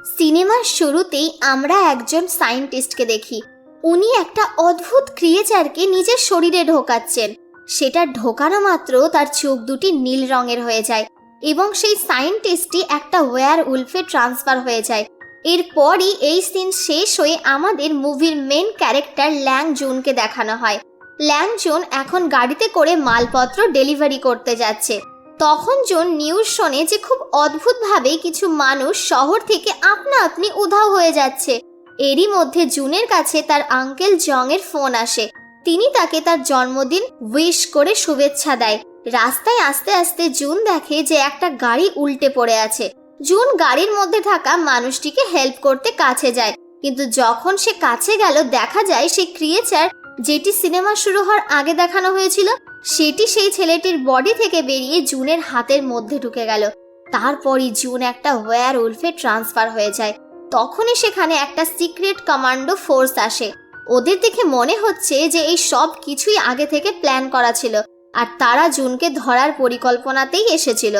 সিনেমার শুরুতেই আমরা একজন সায়েন্টিস্টকে দেখি। উনি একটা অদ্ভুত ক্রিয়েচারকে নিজের শরীরে ঢোকাচ্ছেন। সেটা ঢোকানো মাত্র তার চোখ দুটি নীল রঙের হয়ে যায় এবং সেই সায়েন্টিস্টটি একটা ওয়্যার উলফে ট্রান্সফার হয়ে যায়। এরপরই এই সিন শেষ হয়ে আমাদের মুভির মেন ক্যারেক্টার ল্যাং জুনকে দেখানো হয়। ল্যাং জুন এখন গাড়িতে করে মালপত্র ডেলিভারি করতে যাচ্ছে। তখন জুন নিউজ শোনে যে খুব অদ্ভুতভাবে কিছু মানুষ শহর থেকে আপনা আপনি উধাও হয়ে যাচ্ছে। এরই মধ্যে জুনের কাছে তার আঙ্কেল জং এর ফোন আসে। তিনি তাকে তার জন্মদিন উইশ করে শুভেচ্ছা দেয়। রাস্তায় আস্তে আস্তে জুন দেখে যে একটা গাড়ি উল্টে পড়ে আছে। জুন গাড়ির মধ্যে থাকা মানুষটিকে হেল্প করতে কাছে যায়, কিন্তু যখন সে কাছে গেল দেখা যায় সেই ক্রিয়েচার যেটি সিনেমা শুরু হওয়ার আগে দেখানো হয়েছিল সেটি সেই ছেলেটির বডি থেকে বেরিয়ে জুনের হাতের মধ্যে ঢুকে গেল। তারপরই জুন একটা ওয়্যার উলফে ট্রান্সফার হয়ে যায়। তখনই সেখানে একটা সিক্রেট কমান্ডো ফোর্স আসে। ওদের দেখে মনে হচ্ছে যে এই সব কিছুই আগে থেকে প্ল্যান করা ছিল আর তারা জুনকে ধরার পরিকল্পনাতেই এসেছিল।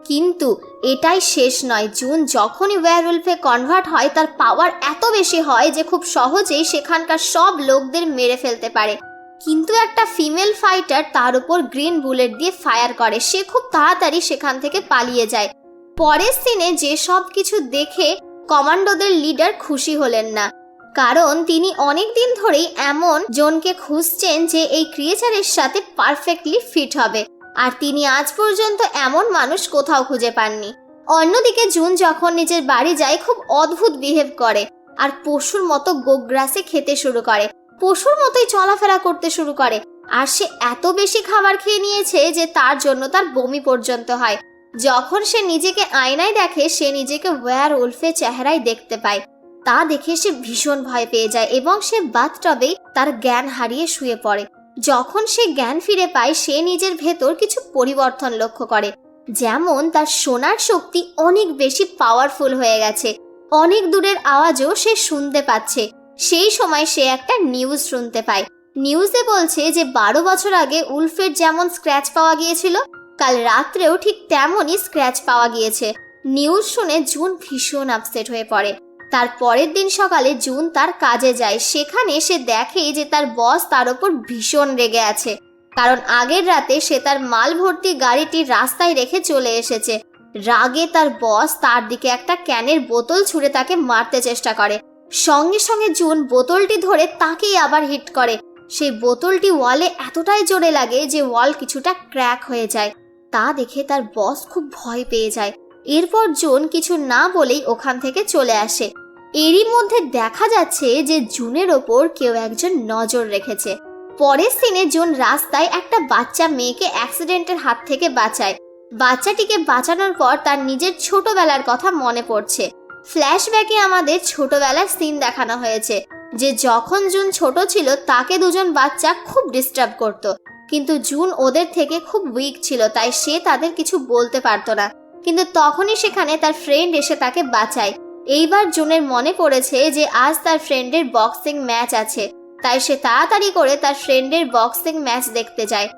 কিন্তু এটাই শেষ নয়। জুন যখনই ওয়্যারউলফে কনভার্ট হয় তার পাওয়ার এত বেশি হয় যে খুব সহজেই সেখানকার সব লোকদের মেরে ফেলতে পারে। কিন্তু একটা ফিমেল ফাইটার তার উপর গ্রিন বুলেট দিয়ে ফায়ার করে। সে খুব তাড়াতাড়ি সেখান থেকে পালিয়ে যায়। পরের সিনে যে সব কিছু দেখে কমান্ডোদের লিডার খুশি হলেন না, কারণ তিনি অনেক দিন ধরেই এমন জনকে খুঁজছেন যে এই ক্রিয়েচারের সাথে পারফেক্টলি ফিট হবে, আর তিনি আজ পর্যন্ত এমন মানুষ কোথাও খুঁজে পাননি। অন্যদিকে জুন যখন নিজের বাড়ি যায় খুব অদ্ভুত বিহেভ করে আর পশুর মতো গোগ্রাসে খেতে শুরু করে, পশুর মতোই চলাফেরা করতে শুরু করে। আর সে এত বেশি খাবার খেয়ে নিয়েছে যে তার জন্য তার বমি পর্যন্ত হয়। যখন সে নিজেকে আয়নায় দেখে সে নিজেকে ওয়্যার উলফে চেহারায় দেখতে পায়। তা দেখে সে ভীষণ ভয় পেয়ে যায় এবং সে বাথটবেই তার জ্ঞান হারিয়ে শুয়ে পড়ে। যখন সে জ্ঞান ফিরে পায় সে নিজের ভেতর কিছু পরিবর্তন লক্ষ্য করে, যেমন তার শোনার শক্তি অনেক বেশি পাওয়ারফুল হয়ে গেছে। অনেক দূরের আওয়াজও সে শুনতে পাচ্ছে। সেই সময় সে একটা নিউজ শুনতে পায়। নিউজে বলছে যে 12 বছর আগে উলফের যেমন স্ক্র্যাচ পাওয়া গিয়েছিল কাল রাত্রেও ঠিক তেমনই স্ক্র্যাচ পাওয়া গিয়েছে। নিউজ শুনে জুন ভীষণ আপসেট হয়ে পড়ে। তার পরের দিন সকালে জুন তার কাজে যায়। সেখানে সে দেখে যে তার বস তার উপর ভীষণ রেগে আছে, কারণ আগের রাতে সে তার মাল ভর্তি গাড়িটি রাস্তায় রেখে চলে এসেছে। রাগে তার বস তার দিকে একটা ক্যানের বোতল ছুঁড়ে তাকে মারতে চেষ্টা করে। সঙ্গে সঙ্গে জুন বোতলটি ধরে তাকেই আবার হিট করে। সেই বোতলটি ওয়ালে এতটাই জোরে লাগে যে ওয়াল কিছুটা ক্র্যাক হয়ে যায়। তা দেখে তার বস খুব ভয় পেয়ে যায়। এরপর জুন কিছু না বলেই ওখান থেকে চলে আসে। এরই মধ্যে দেখা যাচ্ছে যে জুনের ওপর কেউ একজন নজর রেখেছে। পরের সিনে জুন রাস্তায় একটা বাচ্চা মেয়েকে অ্যাক্সিডেন্টের হাত থেকে বাঁচায়। বাচ্চাটিকে বাঁচানোর পর তার নিজের ছোটবেলার কথা মনে পড়ছে। ফ্ল্যাশব্যাকে আমাদের ছোটবেলার সিন দেখানো হয়েছে যে যখন জুন ছোট ছিল তাকে দুজন বাচ্চা খুব ডিস্টার্ব করত, কিন্তু জুন ওদের থেকে খুব উইক ছিল তাই সে তাদের কিছু বলতে পারতো না। কিন্তু তখনই সেখানে তার ফ্রেন্ড এসে তাকে বাঁচায়। এইবার জুনের মনে পড়েছে যে আজ তার ফ্রেন্ডের বক্সিং ম্যাচ আছে, তাই সে তাড়াতাড়ি করে তার ফ্রেন্ডের বক্সিং ম্যাচ দেখতে যায়।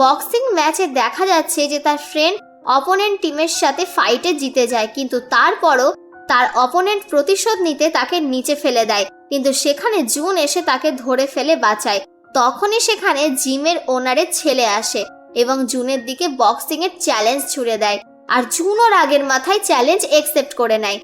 বক্সিং ম্যাচে দেখা যাচ্ছে যে তার ফ্রেন্ড অপোনেন্ট টিমের সাথে ফাইটে জিতে যায়, কিন্তু তারপরও তার অপোনেন্ট প্রতিশোধ নিতে তাকে নিচে ফেলে দেয়। কিন্তু সেখানে জুন এসে তাকে ধরে ফেলে বাঁচায়। তখনই সেখানে জিমের ওনারের ছেলে আসে এবং জুনের দিকে বক্সিং এর চ্যালেঞ্জ ছুড়ে দেয়, আর জুনও রাগের মাথায় চ্যালেঞ্জ একসেপ্ট করে নেয়।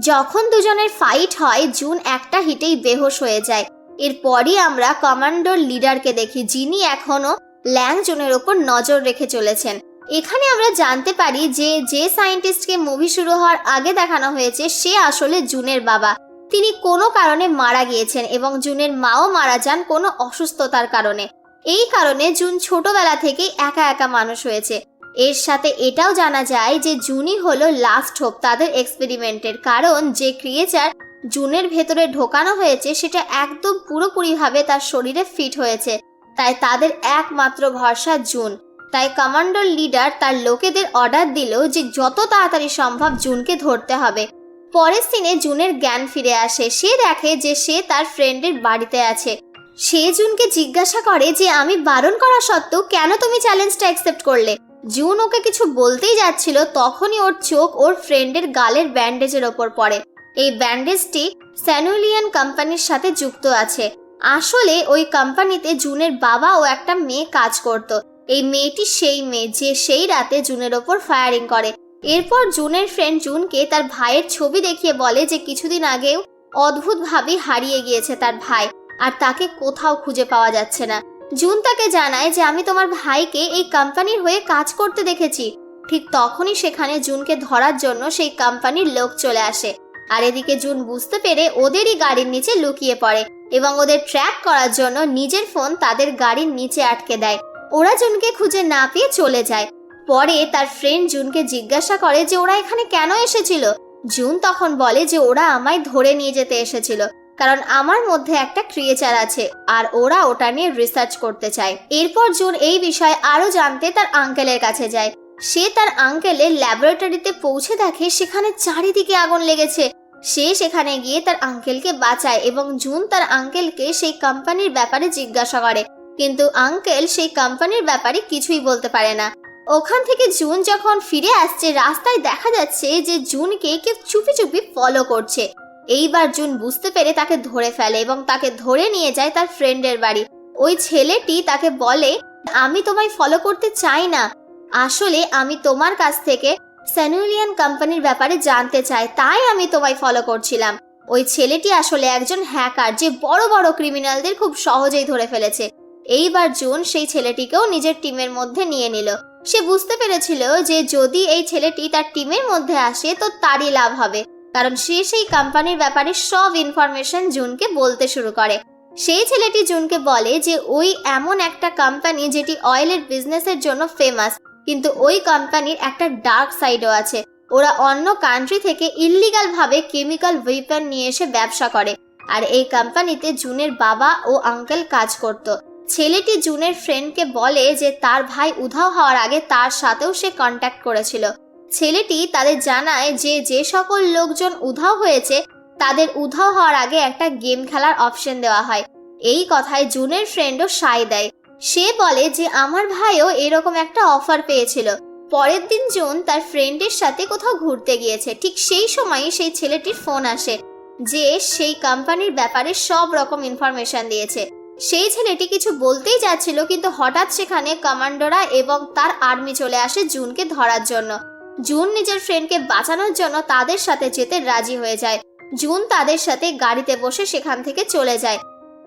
যখন দুজনের ফাইট হয় জুন একটা হিটেই বেহোশ হয়ে যায়। এরপরই আমরা কমান্ডোর লিডারকে দেখি, যিনি এখনো ল্যাং জুনের ওপর নজর রেখে চলেছেন। এখানে আমরা জানতে পারি যে সায়েন্টিস্টকে মুভি শুরু হওয়ার আগে দেখানো হয়েছে সে আসলে জুনের বাবা। তিনি কোনো কারণে মারা গিয়েছেন এবং জুনের মাও মারা যান কোনো অসুস্থতার কারণে। এই কারণে জুন ছোটবেলা থেকেই একা একা মানুষ হয়েছে। এর সাথে এটাও জানা যায় যে জুনই হলো লাস্ট হোপ তাদের এক্সপেরিমেন্টের, কারণ যে ক্রিয়েচার জুনের ভেতরে ঢোকানো হয়েছে সেটা একদম পুরোপুরিভাবে তার শরীরে ফিট হয়েছে, তাই তাদের একমাত্র ভরসা জুন। তাই কমান্ডোর লিডার তার লোকেদের অর্ডার দিল যে যত তাড়াতাড়ি সম্ভব জুনকে ধরতে হবে। পরের সিনে জুনের জ্ঞান ফিরে আসে। সে দেখে যে সে তার ফ্রেন্ডের বাড়িতে আছে। সে জুনকে জিজ্ঞাসা করে যে আমি বারণ করা সত্ত্বেও কেন তুমি চ্যালেঞ্জটা অ্যাকসেপ্ট করলে। জুন ওকে কিছু বলতেই যাচ্ছিল, তখনই ওর চোখ ওর ফ্রেন্ডের গালের ব্যান্ডেজের ওপর পড়ে। এই ব্যান্ডেজটি স্যানুলিয়ান কোম্পানির সাথে যুক্ত আছে। আসলে ওই কোম্পানিতে জুনের বাবা ও একটা মেয়ে কাজ করত। এই মেয়েটি সেই মেয়ে যে সেই রাতে জুনের ওপর ফায়ারিং করে। এরপর জুনের ফ্রেন্ড জুনকে তার ভাইয়ের ছবি দেখিয়ে বলে যে কিছুদিন আগেও অদ্ভুতভাবে হারিয়ে গিয়েছে তার ভাই, আর তাকে কোথাও খুঁজে পাওয়া যাচ্ছে না। জুন তাকে জানায় যে আমি তোমার ভাইকে এই কোম্পানির হয়ে কাজ করতে দেখেছি। ঠিক তখনই সেখানে জুনকে ধরার জন্য সেই কোম্পানির লোক চলে আসে। আর এদিকে জুন বুঝতে পেরে ওদেরই গাড়ির নিচে লুকিয়ে পড়ে এবং ওদের ট্র্যাক করার জন্য নিজের ফোন তাদের গাড়ির নিচে আটকে দেয়। ওরা জুনকে খুঁজে না পেয়ে চলে যায়। পরে তার ফ্রেন্ড জুনকে জিজ্ঞাসা করে যে ওরা এখানে কেন এসেছিল। জুন তখন বলে যে ওরা আমায় ধরে নিয়ে যেতে এসেছিল, কারণ আমার মধ্যে একটা ক্রিয়েচার আছে আর ওরা ওটা নিয়ে রিসার্চ করতে চায়। এরপর জুন এই বিষয়ে আরো জানতে তার আঙ্কেলের কাছে যায়। সে তার আঙ্কেলের ল্যাবরেটরিতে পৌঁছে দেখে সেখানে চারিদিকে আগুন লেগেছে। সে সেখানে গিয়ে তার আঙ্কেলকে বাঁচায় এবং জুন তার আঙ্কেলকে সেই কোম্পানির ব্যাপারে জিজ্ঞাসা করে, কিন্তু আঙ্কেল সেই কোম্পানির ব্যাপারে কিছুই বলতে পারে না। ওখান থেকে জুন যখন ফিরে আসছে, রাস্তায় দেখা যাচ্ছে যে জুনকে কেউ চুপি চুপি ফলো করছে। এইবার জুন বুঝতে পেরে তাকে ধরে ফেলে এবং তাকে ধরে নিয়ে যায় তার ফ্রেন্ডের বাড়ি। ওই ছেলেটি তাকে বলে, আমি তোমায় ফলো করতে চাই না, আসলে আমি তোমার কাছ থেকে স্যানুলিয়ান কোম্পানির ব্যাপারে জানতে চাই, তাই আমি তোমায় ফলো করছিলাম। ওই ছেলেটি আসলে একজন হ্যাকার যে বড় বড় ক্রিমিনালদের খুব সহজেই ধরে ফেলেছে। এইবার জুন সেই ছেলেটিকেও নিজের টিমের মধ্যে নিয়ে নিল। সে বুঝতে পেরেছিল যে যদি এই ছেলেটি তার টিমের মধ্যে আসে তো তারই লাভ হবে, কারণ সে সেই কোম্পানির ব্যাপারে সব ইনফরমেশন জুনকে বলতে শুরু করে। সেই ছেলেটি জুনকে বলে যে ওই এমন একটা কোম্পানি যেটি অয়েলের বিজনেসের জন্য ফেমাস, কিন্তু ওই কোম্পানির একটা ডার্ক সাইডও আছে। ওরা অন্য কান্ট্রি থেকে ইল্লিগাল ভাবে কেমিক্যাল ওয়েপন নিয়ে এসে ব্যবসা করে, আর এই কোম্পানিতে জুনের বাবা ও আঙ্কেল কাজ করত। ছেলেটি জুনের ফ্রেন্ডকে বলে যে তার ভাই উধাও হওয়ার আগে তার সাথেও সে কন্ট্যাক্ট করেছিল। ছেলেটি তাদের জানায় যে যে সকল লোকজন উধাও হয়েছে তাদের উধাও হওয়ার আগে একটা গেম খেলার অপশন দেওয়া হয়। এই কথায় জুনের ফ্রেন্ডও সায় দেয়। সে বলে যে আমার ভাইও এরকম একটা অফার পেয়েছিল। পরের দিন জুন তার ফ্রেন্ডের সাথে কোথাও ঘুরতে গিয়েছে। ঠিক সেই সময়ই সেই ছেলেটির ফোন আসে যে সেই কোম্পানির ব্যাপারে সব রকম ইনফরমেশন দিয়েছে। সেই ছেলেটি কিছু বলতেই যাচ্ছিল, কিন্তু হঠাৎ সেখানে কমান্ডোরা এবং তার আর্মি চলে আসে জুনকে ধরার জন্য। জুন নিজের ফ্রেন্ডকে বাঁচানোর জন্য তাদের সাথে যেতে রাজি হয়ে যায়। জুন তাদের সাথে গাড়িতে বসে সেখান থেকে চলে যায়,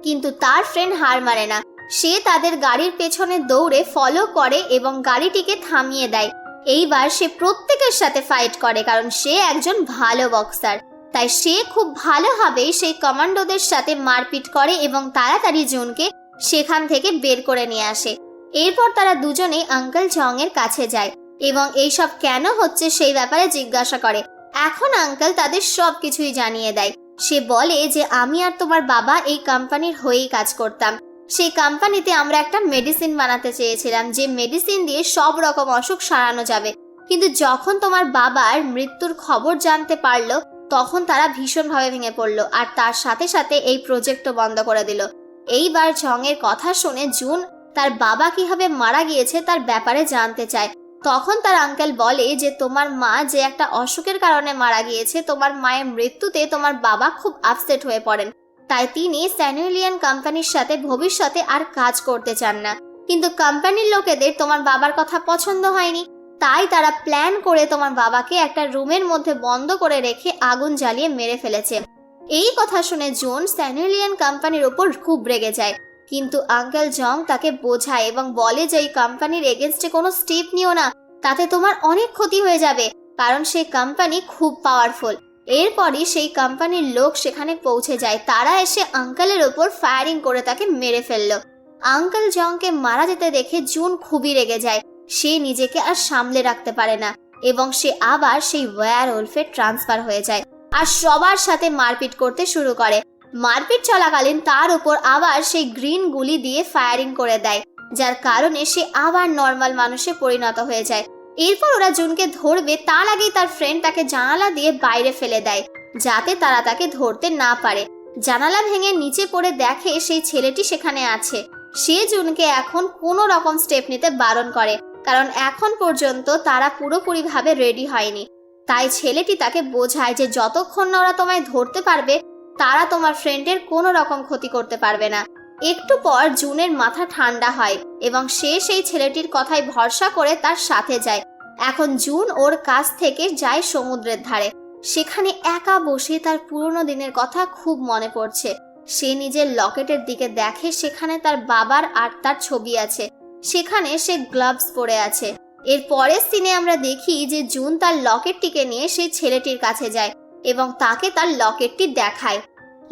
কিন্তু তার ফ্রেন্ড হার মানে না। সে তাদের গাড়ির পেছনে দৌড়ে ফলো করে এবং গাড়িটিকে থামিয়ে দেয়। এইবার সে প্রত্যেকের সাথে ফাইট করে, কারণ সে একজন ভালো বক্সার। তাই সে খুব ভালোভাবেই সেই কমান্ডোদের সাথে মারপিট করে এবং তাড়াতাড়ি জুনকে সেখান থেকে বের করে নিয়ে আসে। এরপর তারা দুজনেই আঙ্কেল জং এর কাছে যায় এবং এইসব কেন হচ্ছে সেই ব্যাপারে জিজ্ঞাসা করে। এখন আঙ্কেল তাদের সব কিছুই জানিয়ে দেয়। সে বলে যে আমি আর তোমার বাবা এই কোম্পানির হয়েই কাজ করতাম। সেই কোম্পানিতে আমরা একটা মেডিসিন বানাতে চেয়েছিলাম, যে মেডিসিন দিয়ে সব রকম অসুখ সারানো যাবে। কিন্তু যখন তোমার বাবার মৃত্যুর খবর জানতে পারলো তখন তারা ভীষণভাবে ভেঙে পড়লো আর তার সাথে সাথে এই প্রজেক্টও বন্ধ করে দিল। এইবার জং এর কথা শুনে জুন তার বাবা কিভাবে মারা গিয়েছে তার ব্যাপারে জানতে চায়। তখন তার আঙ্কেল বলে যে তোমার মা যে একটা অসুখের কারণে মারা গিয়েছে, তোমার মায়ের মৃত্যুতে তোমার বাবা খুব আপসেট হয়ে পড়েন, তাই তিনি স্যানুলিয়ান কোম্পানির সাথে ভবিষ্যতে আর কাজ করতে চান না। কিন্তু কোম্পানির লোকেদের তোমার বাবার কথা পছন্দ হয়নি, তাই তারা প্ল্যান করে তোমার বাবাকে একটা রুমের মধ্যে বন্ধ করে রেখে আগুন জ্বালিয়ে মেরে ফেলেছে। এই কথা শুনে জুন স্যানুলিয়ান কোম্পানির উপর খুব রেগে যায়, কিন্তু আঙ্কেল জং তাকে বোঝায় এবং বলে যে এই কোম্পানির এগেনস্টে কোনো স্টেপ নিও না, তাতে তোমার অনেক ক্ষতি হয়ে যাবে, কারণ সেই কোম্পানি খুব পাওয়ারফুল। এরপরই সেই কোম্পানির লোক সেখানে পৌঁছে যায়। তারা এসে আঙ্কেলের ওপর ফায়ারিং করে তাকে মেরে ফেললো। আঙ্কেল জংকে মারা যেতে দেখে জুন খুবই রেগে যায়। সে নিজেকে আর সামলে রাখতে পারে না এবং সে আবার সেই ওয়্যারউলফে ট্রান্সফার হয়ে যায় আর সবার সাথে মারপিট করতে শুরু করে। মারপিট চলাকালীন তার উপর আবার সেই গ্রিন গুলি দিয়ে ফায়ারিং করে দেয়, যার কারণে সে আবার নর্মাল মানুষে পরিণত হয়ে যায়। এরপর ওরা জুনকে ধরবে তার আগেই তার ফ্রেন্ড তাকে জানালা দিয়ে বাইরে ফেলে দেয়, যাতে তারা তাকে ধরতে না পারে। জানালা ভেঙে নিচে পড়ে দেখে সেই ছেলেটি সেখানে আছে। সে জুনকে এখন কোনো রকম স্টেপ নিতে বারণ করে, কারণ এখন পর্যন্ত তারা পুরোপুরিভাবে রেডি হয়নি। তাই ছেলেটি তাকে বোঝায় যে যতক্ষণ না ওরা তোমায় ধরতে পারবে তারা তোমার ফ্রেন্ডের কোনো রকম ক্ষতি করতে পারবে না। একটু পর জুনের মাথা ঠান্ডা হয় এবং সে সেই ছেলেটির কথায় ভরসা করে তার সাথে যায়। এখন জুন ওর কাছ থেকে যায় সমুদ্রের ধারে। সেখানে একা বসে তার পুরনো দিনের কথা খুব মনে পড়ছে। সে নিজের লকেটের দিকে দেখে, সেখানে তার বাবার আর তার ছবি আছে। সেখানে সে গ্লাভস পরে আছে। এর পরের সিনে আমরা দেখি যে জুন তার লকেটটিকে নিয়ে সেই ছেলেটির কাছে যায় এবং তাকে তার লকেটটি দেখায়।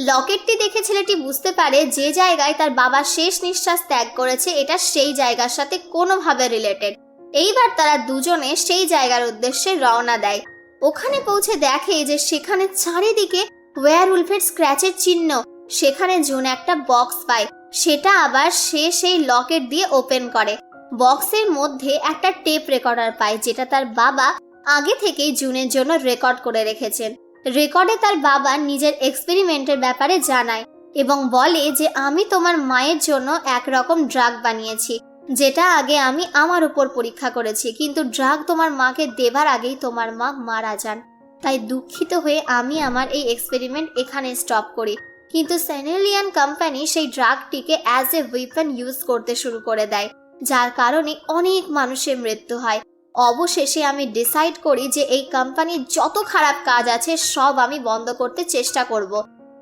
লকেটটি দেখে ছেলেটি বুঝতে পারে যে জায়গায় তার বাবা শেষ নিঃশ্বাস ত্যাগ করেছে এটা সেই জায়গার সাথে কোনোভাবে রিলেটেড। এইবার তারা দুজনে সেই জায়গার উদ্দেশ্যে রওনা দেয়। ওখানে পৌঁছে দেখে যে সেখানে চারিদিকে ওয়্যারউলফের স্ক্র্যাচের চিহ্ন। সেখানে জুন একটা বক্স পায়, সেটা আবার সে সেই লকেট দিয়ে ওপেন করে। বক্সের মধ্যে একটা টেপ রেকর্ডার পায়, যেটা তার বাবা আগে থেকেই জুনের জন্য রেকর্ড করে রেখেছেন। রেকর্ডে তার বাবা নিজের এক্সপেরিমেন্টের ব্যাপারে জানায় এবং বলে যে আমি তোমার মায়ের জন্য একরকম ড্রাগ বানিয়েছি, যেটা আগে আমি আমার উপর পরীক্ষা করেছি, কিন্তু ড্রাগ তোমার মাকে দেবার আগেই তোমার মা মারা যান। তাই দুঃখিত হয়ে আমি আমার এই এক্সপেরিমেন্ট এখানে স্টপ করি। কিন্তু স্যানুলিয়ান কোম্পানি সেই ড্রাগটিকে অ্যাজ এ ওয়েপন ইউজ করতে শুরু করে দেয়, যার কারণে অনেক মানুষের মৃত্যু হয়। অবশেষে আমি ডিসাইড করি যে এই কোম্পানির যত খারাপ কাজ আছে সব আমি বন্ধ করতে চেষ্টা করব।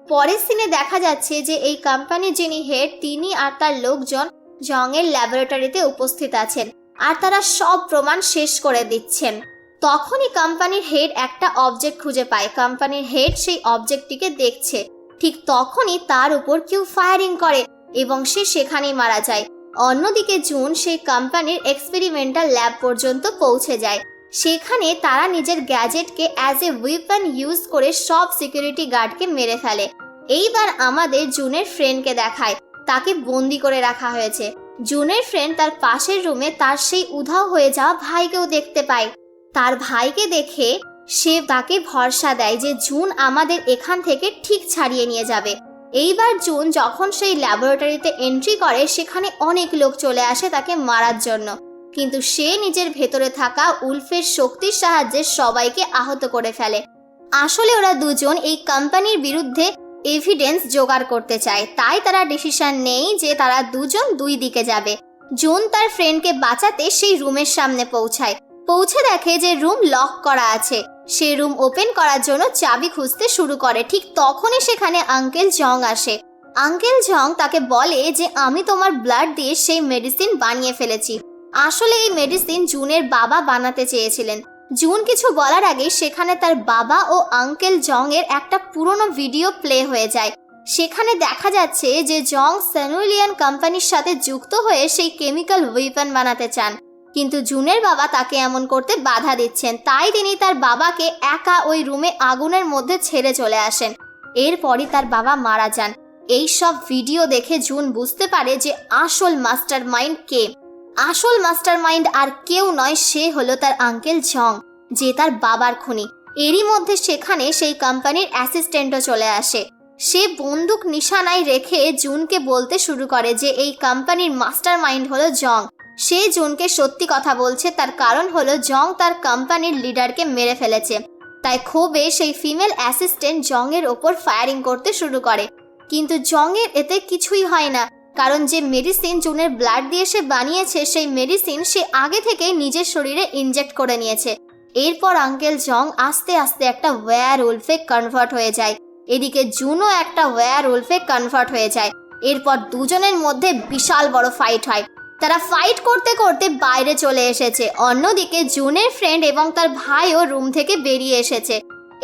পরের সিনে দেখা যাচ্ছে যে এই কোম্পানির যিনি হেড তিনি আর তার লোকজন জংয়ের ল্যাবরেটরিতে উপস্থিত আছেন আর তারা সব প্রমাণ শেষ করে দিচ্ছেন। তখনই কোম্পানির হেড একটা অবজেক্ট খুঁজে পায়। কোম্পানির হেড সেই অবজেক্টটিকে দেখছে। ঠিক তখনই তার উপর কেউ ফায়ারিং করে এবং সে সেখানেই মারা যায়। অন্যদিকে জুন সেই কোম্পানির এক্সপেরিমেন্টাল ল্যাব পর্যন্ত পৌঁছে যায়। সেখানে তারা নিজের গ্যাজেটকে অ্যাজ এ ওয়েপন ইউজ করে সব সিকিউরিটি গার্ডকে মেরে ফেলে। এইবার আমাদের জুনের ফ্রেন্ডকে দেখায়, তাকে বন্দি করে রাখা হয়েছে। জুনের ফ্রেন্ড তার পাশের রুমে তার সেই উধাও হয়ে যাওয়া ভাইকেও দেখতে পায়। তার ভাইকে দেখে সে তাকে ভরসা দেয় যে জুন আমাদের এখান থেকে ঠিক ছাড়িয়ে নিয়ে যাবে। এইবার জুন যখন সেই ল্যাবরেটরিতে এন্ট্রি করে সেখানে অনেক লোক চলে আসে তাকে মারার জন্য, কিন্তু সে নিজের ভেতরে থাকা উলফের শক্তির সাহায্যে সবাইকে আহত করে ফেলে। আসলে ওরা দুজন এই কোম্পানির বিরুদ্ধে এভিডেন্স জোগাড় করতে চায়, তাই তারা ডিসিশন নেয় যে তারা দুজন দুই দিকে যাবে। জুন তার ফ্রেন্ডকে বাঁচাতে সেই রুমের সামনে পৌঁছে দেখে যে রুম লক করা আছে। সে রুম ওপেন করার জন্য চাবি খুঁজতে শুরু করে। ঠিক তখনই সেখানে আঙ্কেল জং আসে। আঙ্কেল জং তাকে বলে যে আমি তোমার ব্লাড দিয়ে সেই মেডিসিন বানিয়ে ফেলেছি। আসলে এই মেডিসিন জুনের বাবা বানাতে চেয়েছিলেন। জুন কিছু বলার আগে সেখানে তার বাবা ও আঙ্কেল জং এর একটা পুরনো ভিডিও প্লে হয়ে যায়। সেখানে দেখা যাচ্ছে যে জং স্যানুলিয়ান কোম্পানির সাথে যুক্ত হয়ে সেই কেমিক্যাল ওয়েপন বানাতে চান, কিন্তু জুনের বাবা তাকে এমন করতে বাধা দিচ্ছেন। তাই তিনি তার বাবাকে একা ওই রুমে আগুনের মধ্যে ছেড়ে চলে আসেন। এরপরই তার বাবা মারা যান। এই সব ভিডিও দেখে জুন বুঝতে পারে যে আসল মাস্টারমাইন্ড কে। আসল মাস্টারমাইন্ড আর কেউ নয়, সে হলো তার আঙ্কেল জং, যে তার বাবার খুনি। এরই মধ্যে সেখানে সেই কোম্পানির অ্যাসিস্ট্যান্টও চলে আসে। সে বন্দুক নিশানায় রেখে জুনকে বলতে শুরু করে যে এই কোম্পানির মাস্টারমাইন্ড হলো জং। সে জুনকে সত্যি কথা বলছে, তার কারণ হলো জং তার কোম্পানির লিডারকে মেরে ফেলেছে। তাই ক্ষোভে সেই ফিমেল অ্যাসিস্ট্যান্ট জং এর ওপর ফায়ারিং করতে শুরু করে, কিন্তু জং এর এতে কিছুই হয় না, কারণ যে মেডিসিন জুনের ব্লাড দিয়ে সে বানিয়েছে সেই মেডিসিন সে আগে থেকেই নিজের শরীরে ইনজেক্ট করে নিয়েছে। এরপর আঙ্কেল জং আস্তে আস্তে একটা ওয়্যারউলফে কনভার্ট হয়ে যায়। এদিকে জুনও একটা ওয়্যারউলফে কনভার্ট হয়ে যায়। এরপর দুজনের মধ্যে বিশাল বড় ফাইট হয়। তারা ফাইট করতে করতে বাইরে চলে এসেছে। অন্যদিকে জুনের ফ্রেন্ড এবং তার ভাইও রুম থেকে বেরিয়ে এসেছে।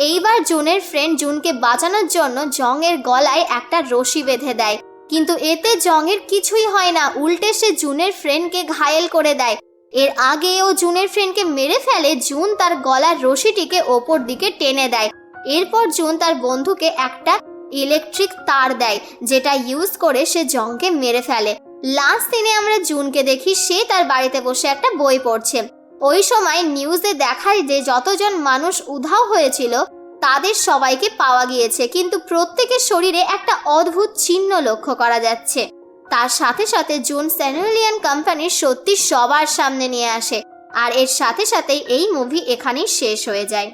এইবার জুনের ফ্রেন্ড জুনকে বাঁচানোর জন্য জং এর গলায় একটা রশি বেঁধে দেয়, কিন্তু এতে জং এর কিছুই হয় না, উল্টে সে জুনের ফ্রেন্ডকে ঘায়েল করে দেয়। এর আগে ও জুনের ফ্রেন্ডকে মেরে ফেলে। জুন তার গলার রশিটিকে ওপর দিকে টেনে দেয়। এরপর জুন তার বন্ধুকে একটা ইলেকট্রিক তার দেয়, যেটা ইউজ করে সে জংকে মেরে ফেলে। লাস্ট দিনে আমরা জুনকে দেখি সে তার বাড়িতে বসে একটা বই পড়ছে। ওই সময় নিউজে দেখায় যে যতজন মানুষ উধাও হয়েছিল তাদের সবাইকে পাওয়া গিয়েছে, কিন্তু প্রত্যেকের শরীরে একটা অদ্ভুত চিহ্ন লক্ষ্য করা যাচ্ছে। তার সাথে সাথে জুন স্যানুলিয়ান কোম্পানির সত্যি সবার সামনে নিয়ে আসে। আর এর সাথে সাথেই এই মুভি এখানেই শেষ হয়ে যায়।